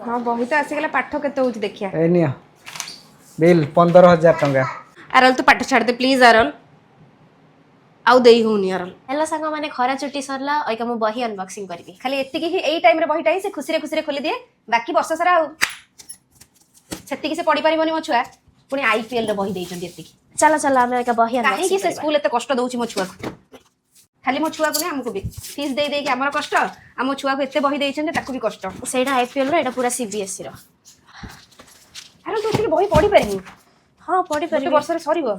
हाँ बही तो आसीगला पाठ केते होची देखिया ए नियो बिल 15000 टंका अरल तू पाठ छाड़ दे प्लीज अरल आउ देई होनी अरल हेलो सांग माने खरा छुट्टी सरला ओइका मु बही अनबॉक्सिंग करबी खाली एत्ती की एई टाइम रे बहीटा ही से खुशी रे खोली दिए बाकी वर्ष सारा छत्ती की से पढ़ी पारिबनी मो छुआ पुनी आईपीएल रे बही देइचंदी एत्ती की चलो चलो हम एका बही काहे अनबॉक्सिंग की से स्कूल एते कष्ट दउची मो छुआ को खाली मो छुआ को ने हमको भी फीस दे दे के हमर कष्ट आ मो छुआ को एते बही देइचंदी ताकू भी कष्ट सेटा आईपीएल रो एटा पूरा सीबीएसई रो अरे तू एत्ती बही पढ़ी पारिबू हां पढ़ी गोटे परिबी वर्ष रे सरीबो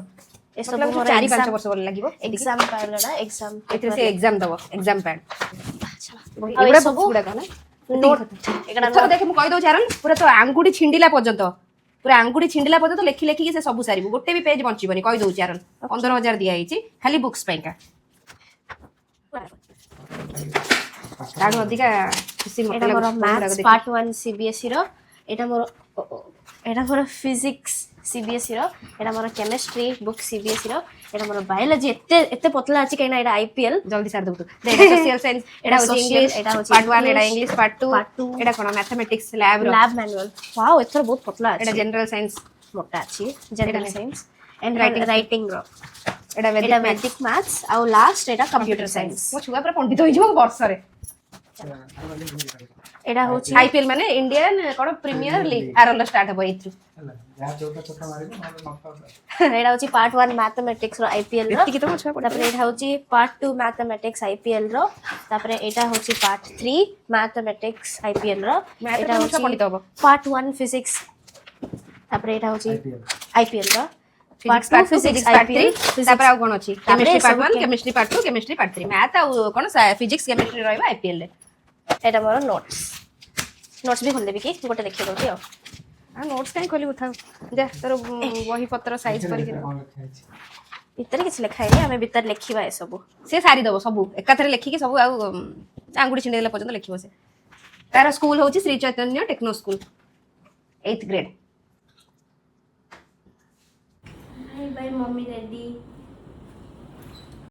ए सब मतलब मोर 4-5 वर्ष बोल लागिबो एग्जाम पाइलडा एग्जाम एते से एग्जाम दबो एग्जाम पैड अब एगुड़ा सब बुक्स गुडा कहना नोट एकटा तो देख मु कहि दउ चारन पूरा तो आंगुडी छिंडिला पर्यंत पूरा आंगुडी छिंडिला पर्यंत लेखि लेखि के से सब सारिबो गोटे भी पेज बंचिबनी कहि दउ चारन 15000 दिया हिची खाली बुक्स पैका ताडू अधिका खुशी मते एटा मोर लागो मैथ्स पार्ट 1 सीबीएसई रो एटा मोर फिजिक्स सीबीएसई रो एटा मोर केमिस्ट्री बुक सीबीएसई रो एटा मोर बायोलॉजी एते एते पतला अछि कहिना एटा आईपीएल जल्दी सार दउ तू एटा सोशल साइंस एटा हो इंग्लिश एटा होची पार्ट 1 एटा इंग्लिश पार्ट 2 एटा कोन मैथमेटिक्स लैब रो लैब मैनुअल वाओ एथर बहुत पतला एटा अछि जनरल साइंस मोटा अछि general science and Writing. Writing रो एटा एटा वैदिक मैथ्स आ लास्ट एटा कंप्यूटर साइंस मो छुआ पूरा पंडित होई जबो वर्ष रे एटा होची आईपीएल माने इंडियन कोन प्रीमियर लीग आरल स्टार्ट हो इथु या जोटा छोटा मारिबो नले एटा होची पार्ट 1 मैथमेटिक्स रो आईपीएल रो एत्ती की तो मो छुआ पढ़ा तापर एटा होची पार्ट 2 मैथमेटिक्स आईपीएल रो तापर एटा होची पार्ट 3 मैथमेटिक्स आईपीएल रो मैथ एटा तो छुआ होची पंडित होबो पार्ट 1 फिजिक्स तापर एटा होची आईपीएल रो physics part 2 part 2 physics physics part IPL 3 तापर आ कोन अछि केमिस्ट्री तापर पार्ट 1 सब chemistry part 2 chemistry part 3 math आ कोन फिजिक्स केमिस्ट्री रहबा आईपीएल रे एटा मोर नोट्स भी खोल देबी की गोटे देखि दोती आ आ नोट्स काई खोली उठाऊ जा तोर वही पत्र साइज करी के भीतर किछ लिखा है हमें भीतर लिखिबा ए सब से सारी दबो सब एकाथरे लेखि के सब आ आंगुडी छिंडी देला पर्यंत लिखिबो से तार स्कूल होची Sri Chaitanya techno school 8th grade bye bye mummy ready